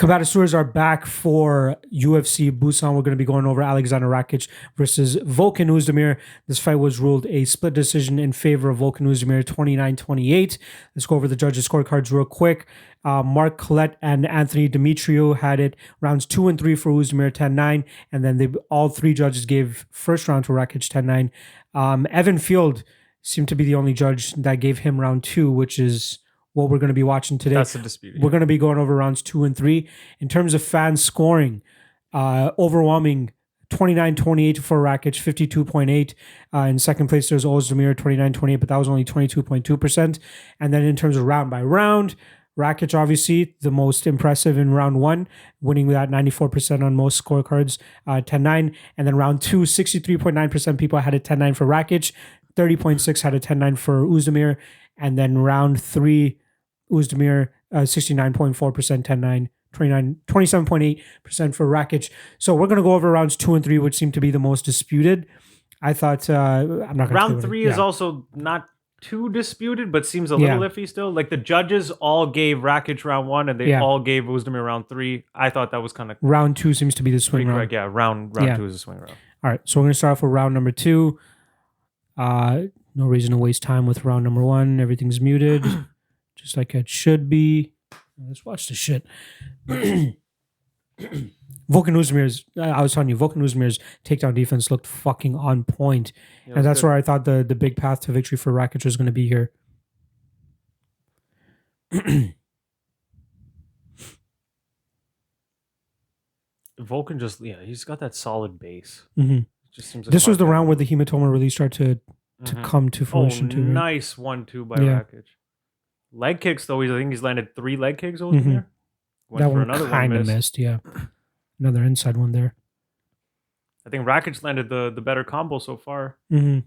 Combatosseurs are back for UFC Busan. We're going to be going over Alexander Rakic versus Volkan Oezdemir. This fight was ruled a split decision in favor of Volkan Oezdemir, 29-28. Let's go over the judges' scorecards real quick. Mark Collette and Anthony Demetriou had it rounds 2 and 3 for Oezdemir, 10-9. And then all three judges gave first round to Rakic, 10-9. Evan Field seemed to be the only judge that gave him round 2, which is what we're going to be watching today. That's a dispute. We're going to be going over rounds 2 and 3. In terms of fan scoring, overwhelming 29-28 for Rakic, 52.8. In second place, there's Oezdemir, 29-28, but that was only 22.2%. And then in terms of round by round, Rakic, obviously, the most impressive in round 1, winning with that 94% on most scorecards, 10-9. And then round 2, 63.9% people had a 10-9 for Rakic, 30.6% had a 10-9 for Oezdemir. And then round 3, Oezdemir, 69.4%, 10-9, 27.8% for Rakic. So we're going to go over rounds 2 and 3, which seem to be the most disputed. I thought, I'm not going to round 3 is also not too disputed, but seems a little iffy still. Like the judges all gave Rakic round 1 and they all gave Oezdemir round 3. I thought that was kind of... Round 2 seems to be the swing round. Correct. Yeah, round 2 is a swing round. All right, so we're going to start off with round number 2. No reason to waste time with round number 1. Everything's muted. Just like it should be. Let's watch the shit. Volkan Oezdemir's, I was telling you, Volkan Oezdemir's takedown defense looked fucking on point. And that's where I thought the big path to victory for Rakic was going to be here. Volkan just, he's got that solid base. Mm-hmm. Just seems like this was the round where the hematoma really started to come to fruition too. Right? Nice 1-2 by Rakic. Leg kicks, though. I think he's landed 3 leg kicks over there. That one kind of missed, yeah. Another inside one there. I think Rakic landed the better combo so far. Mm-hmm.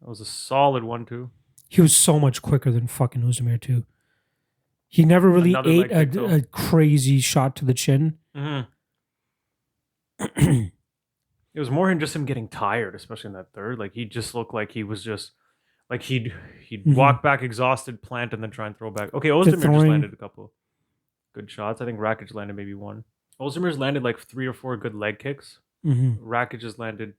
That was a solid 1-2. He was so much quicker than fucking Oezdemir, too. He never really ate a crazy shot to the chin. Mm-hmm. It was more than just him getting tired, especially in that third. Like, he just looked like he was just... Like, he'd walk back exhausted, plant, and then try and throw back. Okay, Oezdemir just landed a couple good shots. I think Rakic landed maybe 1. Oezdemir's landed like 3 or 4 good leg kicks. Rakic just landed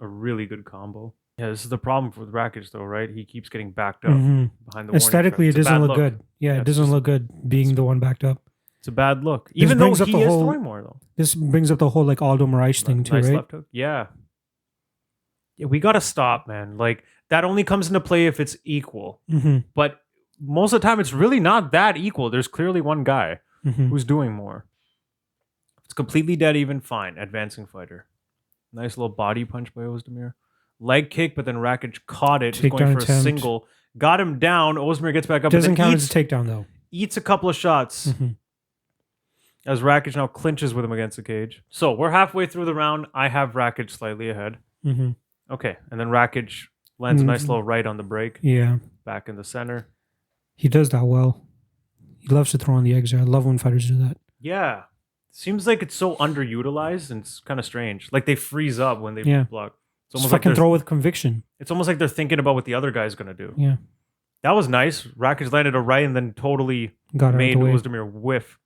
a really good combo. Yeah, this is the problem with Rakic, though, right? He keeps getting backed up behind the aesthetically, it doesn't look good. Yeah, it doesn't look good being the one backed up. It's a bad look. Even though he is throwing more, though. This brings up the whole, like, Aldo Moraes thing, too, right? Left hook. Yeah. Yeah, we got to stop, man. Like, that only comes into play if it's equal. But most of the time, it's really not that equal. There's clearly one guy who's doing more. If it's completely dead even, fine. Advancing fighter. Nice little body punch by Oezdemir. Leg kick, but then Rakic caught it. Just going for a single. Got him down. Oezdemir gets back up. Doesn't count as a takedown, though. Eats a couple of shots. As Rakic now clinches with him against the cage. So we're halfway through the round. I have Rakic slightly ahead. Okay. And then Rakic lands a nice little right on the break. Yeah. Back in the center. He does that well. He loves to throw on the eggs. I love when fighters do that. Yeah. Seems like it's so underutilized and it's kind of strange. Like they freeze up when they block. It's almost like throw with conviction. It's almost like they're thinking about what the other guy's going to do. Yeah. That was nice. Rakic landed a right and then totally made Oezdemir whiff.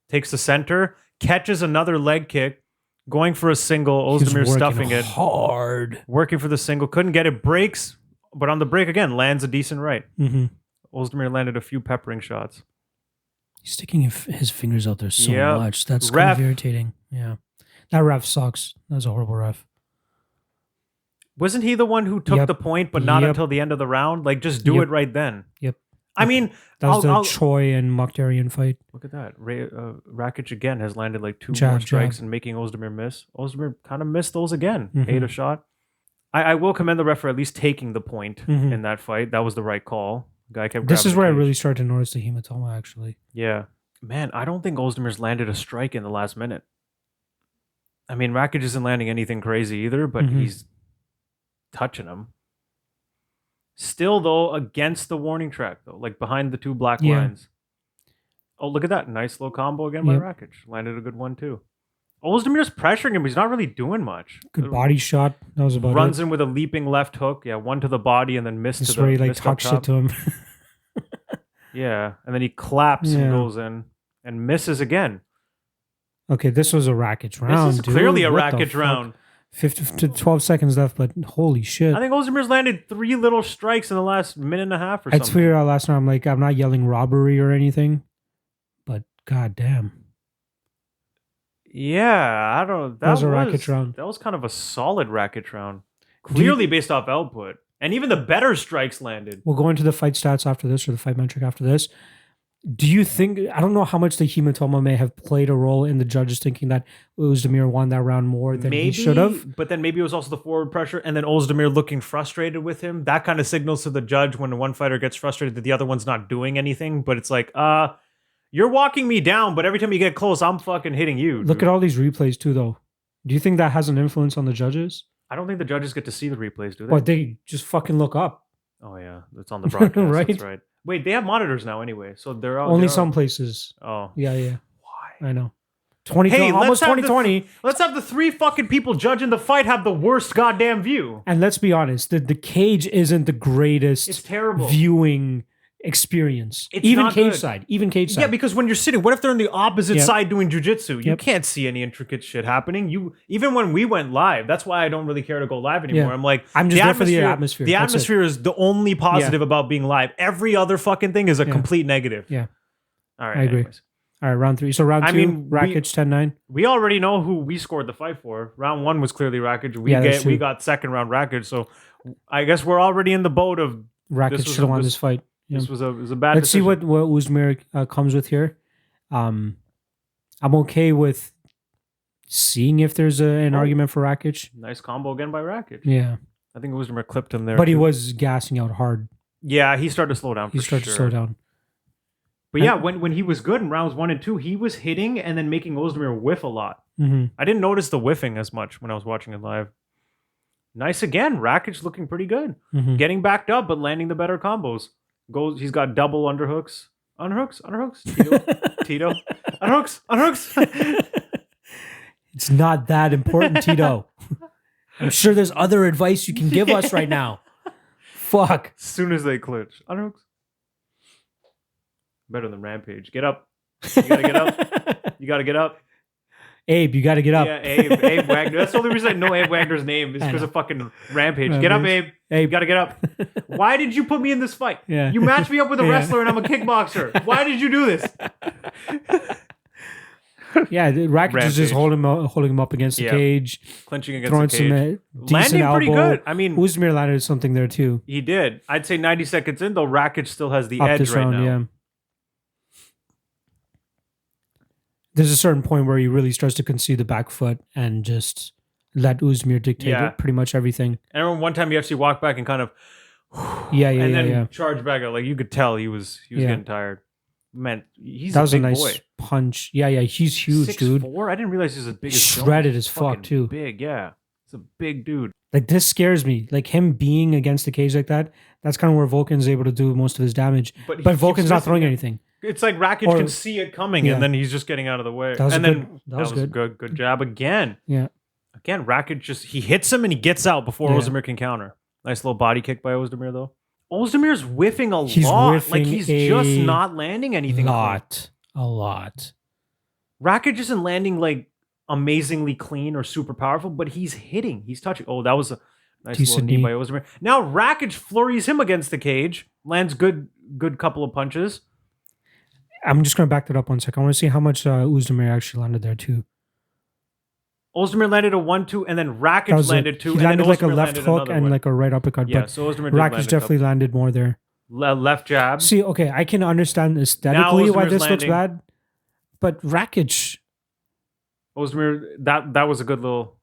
Takes the center, catches another leg kick, going for a single. Oezdemir stuffing it. Hard. Working for the single. Couldn't get it. Breaks, but on the break again, lands a decent right. Oezdemir landed a few peppering shots. He's sticking his fingers out there so much. That's kind of irritating. Yeah. That ref sucks. That was a horrible ref. Wasn't he the one who took the point, but not until the end of the round? Like, just do it right then. I mean... That was the Choi and Mokhtarian fight. Look at that. Rakic again has landed like 2 more strikes and making Oezdemir miss. Oezdemir kind of missed those again. Ate a shot. I will commend the ref for at least taking the point in that fight. That was the right call. Guy kept. This is where I really started to notice the hematoma, actually. Yeah. Man, I don't think Ozdemir's landed a strike in the last minute. I mean, Rakic isn't landing anything crazy either, but he's touching him. Still, though, against the warning track, though, like behind the 2 black lines. Oh, look at that. Nice little combo again by Rakic. Landed a good one, too. Ozdemir's pressuring him, but he's not really doing much. Good body shot. That was about Runs in with a leaping left hook. Yeah, one to the body and then missed to the... where he, like, talks shit to him. Yeah, and then he claps and goes in. and misses again. Okay, this was a Rakic round. This is clearly a What the Rakic fuck? round. 50 to 12 seconds left, but holy shit. I think Oezdemir's landed 3 little strikes in the last minute and a half or I something. tweeted out last night, I'm like, I'm not yelling robbery or anything, but goddamn. Yeah, I don't. That was a Rakic round. That was kind of a solid Rakic round. Clearly based off output. And even the better strikes landed. We'll go into the fight stats after this, or the fight metric after this. Do you think, I don't know how much the hematoma may have played a role in the judges thinking that Oezdemir won that round more than he should have? But then maybe it was also the forward pressure, and then Oezdemir looking frustrated with him. That kind of signals to the judge when one fighter gets frustrated that the other one's not doing anything. But it's like, you're walking me down, but every time you get close, I'm fucking hitting you. Look at all these replays too, though. Do you think that has an influence on the judges? I don't think the judges get to see the replays, do they? Or they just fucking look up. Oh yeah, it's on the broadcast. Right? That's right. Wait, they have monitors now anyway, so they're all, Only some places. Oh Yeah. why? I know. 2020, almost 2020. Let's have the 3 fucking people judging the fight have the worst goddamn view. And let's be honest, the cage isn't the greatest It's terrible. viewing experience. It's even not cage good. side. Even cage side. Yeah, because when you're sitting, what if they're on the opposite Yep. side doing jujitsu? You Yep. can't see any intricate shit happening. Even when we went live, that's why I don't really care to go live anymore. Yeah. I'm like, I'm just there for the atmosphere. The That's it. atmosphere is the only positive about being live. Every other fucking thing is a complete negative. Yeah. All right. I agree. Anyways. All right, round 3. So round 2, Rakic 10-9. We already know who we scored the fight for. Round 1 was clearly Rakic. We got second round Rakic. So I guess we're already in the boat of Rakic should have won this fight. Yeah. This was a bad Let's decision. see what Oezdemir comes with here. I'm okay with seeing if there's an argument for Rakic. Nice combo again by Rakic. Yeah. I think Oezdemir clipped him there. But he too. was gassing out hard. Yeah, he started to slow down. He started to slow down. But yeah, when he was good in rounds 1 and 2, he was hitting and then making Oezdemir whiff a lot. Mm-hmm. I didn't notice the whiffing as much when I was watching it live. Nice again. Rakic looking pretty good. Mm-hmm. Getting backed up, but landing the better combos. He's got double underhooks. Underhooks? Tito. Underhooks. It's not that important, Tito. I'm sure there's other advice you can give us right now. Fuck. As soon as they clinch. Underhooks. Better than Rampage. Get up. You gotta get up. You gotta get up. Abe, you gotta get up. Yeah, Abe Wagner. That's the only reason I know Abe Wagner's name is because of fucking Rampage. Get up, Abe. You gotta get up. Why did you put me in this fight? Yeah. You matched me up with a wrestler and I'm a kickboxer. Why did you do this? Yeah, Rakic is just holding him up against the cage. Clinching against throwing the cage. some decent Landing elbow. pretty good. I mean, Oezdemir landed something there too. he did. I'd say 90 seconds in, though, Rakic still has the Up edge this right round, now. yeah. There's a certain point where he really starts to concede the back foot and just let Oezdemir dictate pretty much everything. And I remember one time he actually walked back and kind of and then charged back out. Like you could tell he was getting tired. Man, he's that was a big a nice boy. punch. Yeah, he's huge, 6'4"? dude. I didn't realize he's as big as Shredded Jones. as fuck too. Big, yeah. He's a big dude. Like this scares me. Like him being against the cage like that. That's kind of where Volkan's able to do most of his damage. But Volkan's not throwing anything. It's like Rakic can see it coming, and then he's just getting out of the way. That was good. Good jab again. Yeah. Again, Rakic he hits him and he gets out before Oezdemir can counter. Nice little body kick by Oezdemir though. Ozdemir's whiffing a lot. Like he's just not landing anything. A lot. Rakic isn't landing like amazingly clean or super powerful, but he's hitting. He's touching. Oh, that was a nice little knee by Oezdemir. Now Rakic flurries him against the cage. Lands good couple of punches. I'm just going to back that up 1 second. I want to see how much Oezdemir actually landed there too. Oezdemir landed a 1-2, and then Rakic landed 2. He landed like a left hook and like a right uppercut. Yeah, but so Oezdemir Rakic definitely landed more there. Left jab. See, okay, I can understand aesthetically why this looks bad, but Rakic. Oezdemir, that was a good little.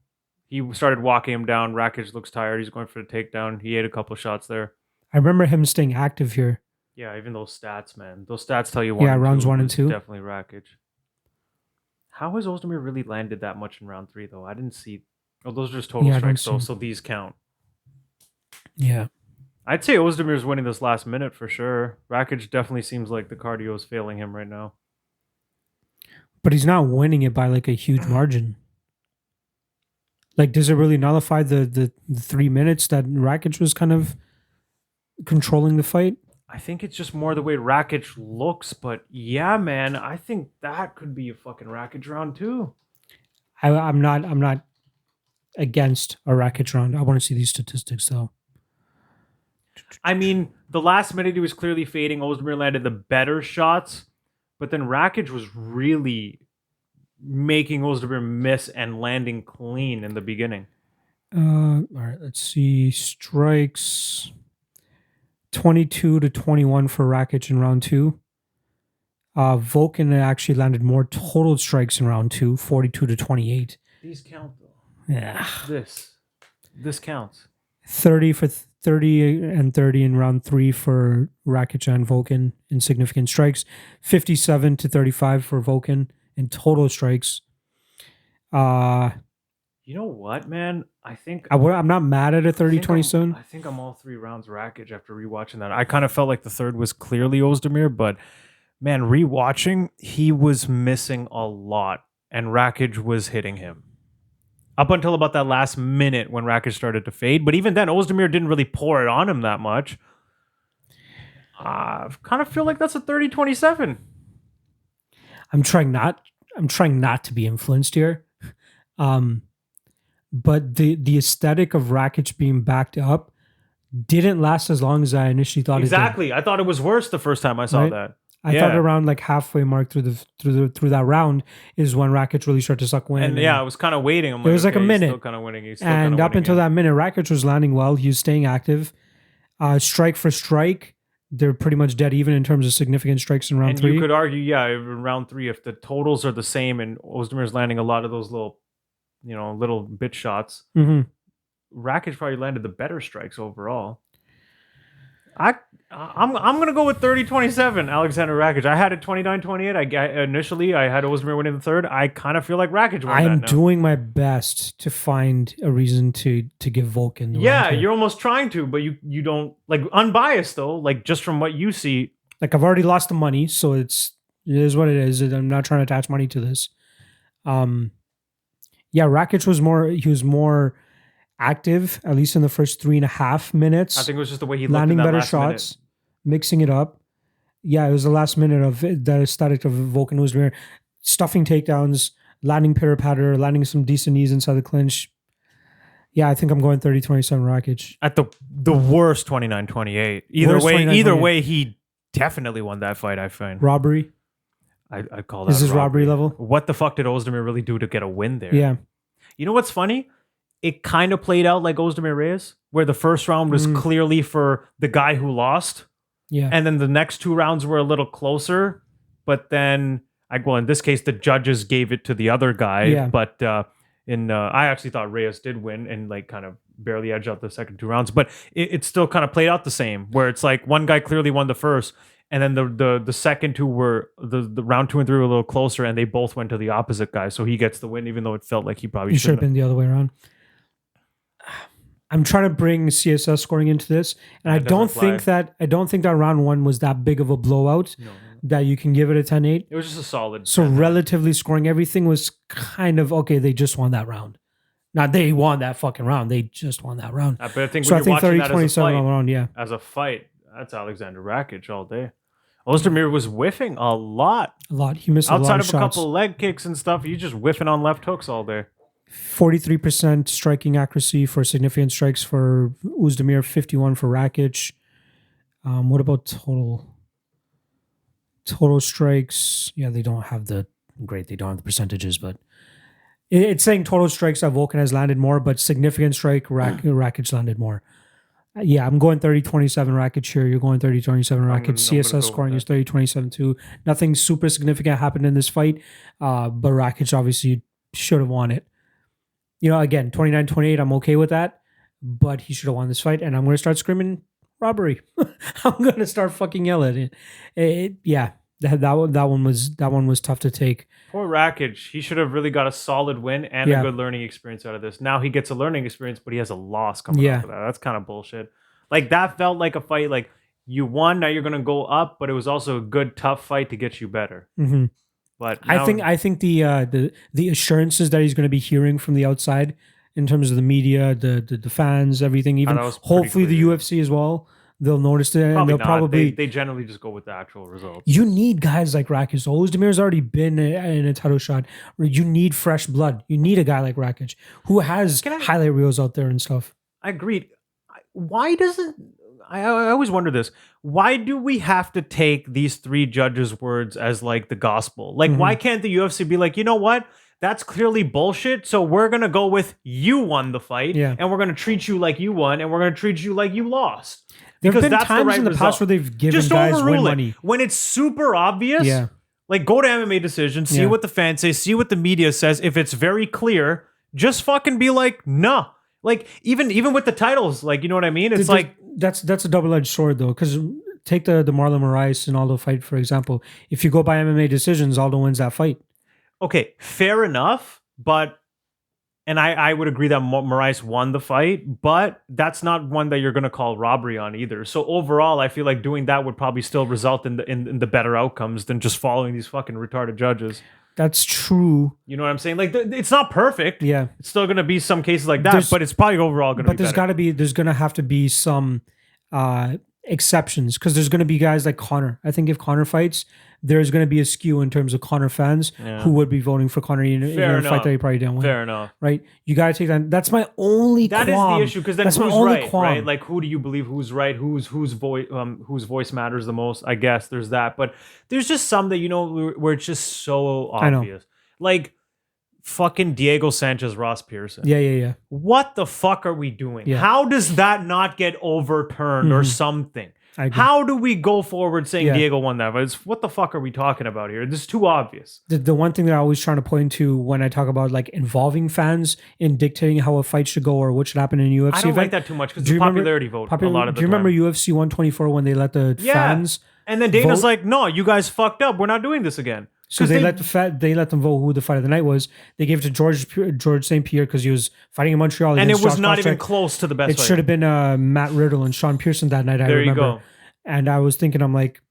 He started walking him down. Rakic looks tired. He's going for the takedown. He ate a couple shots there. I remember him staying active here. Yeah, even those stats, man. Those stats tell you rounds 1 and 2. Definitely Rakic. How has Oezdemir really landed that much in round 3, though? I didn't see. Oh, those are just total strikes, so these count. Yeah. I'd say Ozdemir's winning this last minute for sure. Rakic definitely seems like the cardio is failing him right now. But he's not winning it by like a huge margin. Like, does it really nullify the 3 minutes that Rakic was kind of controlling the fight? I think it's just more the way Rakic looks, but yeah, man, I think that could be a fucking Rakic round too. I'm not against a Rakic round. I want to see these statistics though. I mean, the last minute he was clearly fading. Oezdemir landed the better shots, but then Rakic was really making Oezdemir miss and landing clean in the beginning. All right, let's see. Strikes 22-21 for Rakic in round 2. Volkan actually landed more total strikes in round 2, 42-28. These count though. Yeah. This counts. 30 and 30 in round 3 for Rakic and Volkan in significant strikes. 57-35 for Volkan in total strikes. You know what, man? I think I'm not mad at a 30-27. I think I'm all 3 rounds Rakic after rewatching that. I kind of felt like the third was clearly Oezdemir, but man, rewatching, he was missing a lot, and Rakic was hitting him. Up until about that last minute when Rakic started to fade. But even then, Oezdemir didn't really pour it on him that much. I kind of feel like that's a 30-27. I'm trying not to be influenced here. But the aesthetic of Rakic being backed up didn't last as long as I initially thought Exactly. it did. I thought it was worse the first time I saw that. I thought around like halfway mark through that round is when Rakic really started to suck wind. And I was kind of waiting. It was like a minute. He's still kind of winning. And up until that minute, Rakic was landing well. He was staying active. Strike for strike, they're pretty much dead even in terms of significant strikes in round 3. You could argue, in round 3, if the totals are the same and Ozdemir's landing a lot of those little bit shots, Rakic probably landed the better strikes overall. I'm gonna go with 30-27 Alexander Rakic. I had it 29-28. Initially I had Oezdemir winning the third. I kind of feel like Rakic won I'm that now. doing my best to find a reason to give Volkan the round two. You're almost trying to, but you don't, like, unbiased though, like just from what you see. Like, I've already lost the money, so it is what it is. I'm not trying to attach money to this. Rakic was more active, at least in the first 3.5 minutes. I think it was just the way he landing looked in that better last shots, mixing it up. Yeah, it was the last minute of the aesthetic of Volkan Oezdemir, stuffing takedowns, landing pitter patter, landing some decent knees inside the clinch. Yeah, I think I'm going 30-27 Rakic. At the worst 29-28. Either way, he definitely won that fight. I find robbery. I call that. This is robbery level. What the fuck did Oezdemir really do to get a win there? Yeah. You know what's funny? It kind of played out like Oezdemir Reyes, where the first round was clearly for the guy who lost. Yeah. And then the next 2 rounds were a little closer. But then, in this case, the judges gave it to the other guy. Yeah. But I actually thought Reyes did win and like kind of barely edged out the second 2 rounds. But it still kind of played out the same, where it's like one guy clearly won the first. And then the second 2 were the round 2 and 3 were a little closer, and they both went to the opposite guy. So he gets the win, even though it felt like he probably should have been the other way around. I'm trying to bring CSS scoring into this, and I don't think that round 1 was that big of a blowout that you can give it a 10-8. It was just a solid. So relatively scoring, everything was kind of okay. They just won that round. Not they won that fucking round. They just won that round. But I think so. I think 30-27 all around. Yeah, as a fight, that's Alexander Rakic all day. Oezdemir was whiffing a lot. He missed a lot of shots. Outside of a couple of leg kicks and stuff, he's just whiffing on left hooks all day. 43% striking accuracy for significant strikes for Oezdemir, 51 for Rakic. What about total strikes? Yeah, they don't have the percentages, but it's saying total strikes that Volkan has landed more, but significant strike Rakic landed more. Yeah, I'm going 30-27 Rakic here. You're going 30-27 Rakic. CSS scoring is 30-27 too. Nothing super significant happened in this fight, but Rakic obviously should have won it. Again, 29-28, I'm okay with that, but he should have won this fight, and I'm going to start screaming robbery. I'm going to start fucking yelling it. That one was tough to take. Poor Rakic. He should have really got a solid win and a good learning experience out of this. Now he gets a learning experience, but he has a loss coming off of that. That's kind of bullshit. Like, that felt like a fight, like, you won, now you're going to go up, but it was also a good, tough fight to get you better. Mm-hmm. But now, I think the assurances that he's going to be hearing from the outside in terms of the media, the fans, everything, even hopefully the UFC as well, they'll notice it, and they'll not. probably They generally just go with the actual results. You need guys like Rakic. Ozdemir's already been in a title shot. You need fresh blood. You need a guy like Rakic who has highlight reels out there and stuff. I agreed. Why doesn't I always wonder this? Why do we have to take these three judges' words as like the gospel? Like, why can't the UFC be like, you know what? That's clearly bullshit. So we're gonna go with you won the fight, and we're gonna treat you like you won, and we're gonna treat you like you lost. There have been times in the past where they've given just guys win money when it's super obvious. Yeah. Like, go to MMA Decision, see what the fans say, see what the media says. If it's very clear, just fucking be like, no. Like, even with the titles, like, you know what I mean? It's like that's a double-edged sword though, because take the Marlon Moraes and Aldo fight for example. If you go by MMA decisions, Aldo wins that fight. Okay, fair enough, but I would agree that Moraes won the fight, but that's not one that you're going to call robbery on either. So overall, I feel like doing that would probably still result in the better outcomes than just following these fucking retarded judges. That's true. You know what I'm saying? Like, it's not perfect. Yeah, it's still going to be some cases like that, but it's probably overall going to be. But there's going to have to be some exceptions, because there's going to be guys like Conor. I think if Conor fights, there's going to be a skew in terms of Conor fans who would be voting for Conor in a fight that he probably didn't win. Fair enough. Right? You got to take that. That's my only That qualm. is the issue, because then who's right? Right? Like, who do you believe who's right? Whose voice matters the most? I guess there's that. But there's just some that, you know, where it's just so obvious. Like, fucking Diego Sanchez, Ross Pearson. Yeah. What the fuck are we doing? Yeah. How does that not get overturned or something? How do we go forward saying Diego won that? But what the fuck are we talking about here? This is too obvious. The one thing that I always trying to point to when I talk about like involving fans in dictating how a fight should go or what should happen in a UFC I don't event, like that too much, because it's a popularity vote a lot of the time. Do you remember UFC 124 when they let the fans and then Dana's vote? like, no, you guys fucked up. We're not doing this again. So they let them vote who the fight of the night was. They gave it to George St. Pierre because he was fighting in Montreal. And it was not even close to the best It fight. should have been Matt Riddle and Sean Pearson that night, I remember. There you go. And I was thinking, I'm like,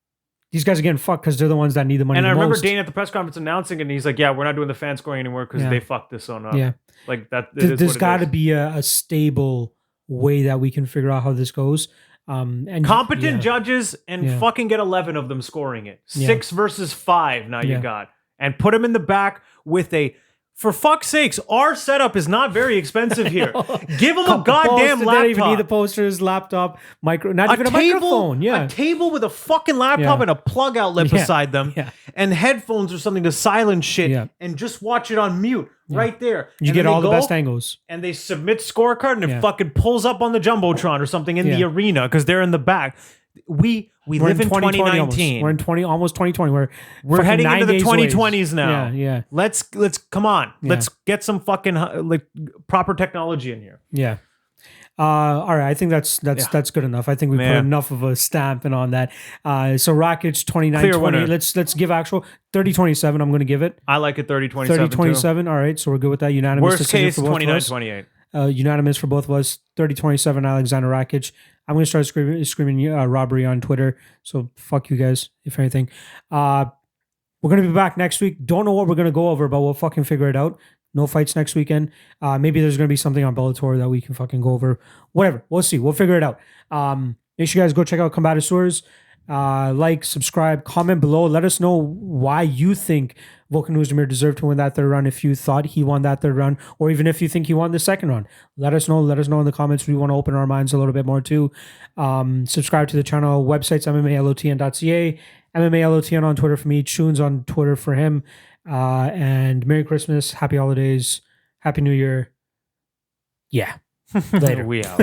these guys are getting fucked because they're the ones that need the money. And the I remember most. Dana at the press conference announcing it, and he's like, yeah, we're not doing the fan scoring anymore because they fucked this one up. Yeah. Like, that. There's got to be a stable way that we can figure out how this goes. And competent judges and fucking get 11 of them scoring it. 6 versus 5 now you got. And put them in the back with a... For fuck's sakes, our setup is not very expensive here. Give them a goddamn laptop. They don't even need the posters, laptop, not even a microphone. Yeah, a table with a fucking laptop and a plug outlet beside them, and headphones or something to silence shit, and just watch it on mute right there. You get all the best angles. And they submit scorecard, and it fucking pulls up on the jumbotron or something in the arena because they're in the back. We live in 2019. We're in almost 2020. We're heading into the 2020s now. Yeah. Let's come on. Let's get some fucking like proper technology in here. Yeah. All right. I think that's good enough. I think we put enough of a stamp on that. So Rakic 29-20. Let's give actual 30-27. I'm going to give it. I like it 30-27. 30-27. All right. So we're good with that. Unanimous. Worst case 29-28. Unanimous for both of us. 30-27. Alexander Rakic. I'm going to start screaming robbery on Twitter. So fuck you guys, if anything. We're going to be back next week. Don't know what we're going to go over, but we'll fucking figure it out. No fights next weekend. Maybe there's going to be something on Bellator that we can fucking go over. Whatever. We'll see. We'll figure it out. Make sure you guys go check out Combatosseurs. Like, subscribe, comment below. Let us know why you think Volkan Oezdemir deserved to win that third round, if you thought he won that third round, or even if you think he won the second round. Let us know. Let us know in the comments. We want to open our minds a little bit more too. Subscribe to the channel. Websites, MMALOTN.ca, MMALOTN on Twitter for me, Tunes on Twitter for him. And Merry Christmas, Happy Holidays, Happy New Year. Yeah. Later. We out.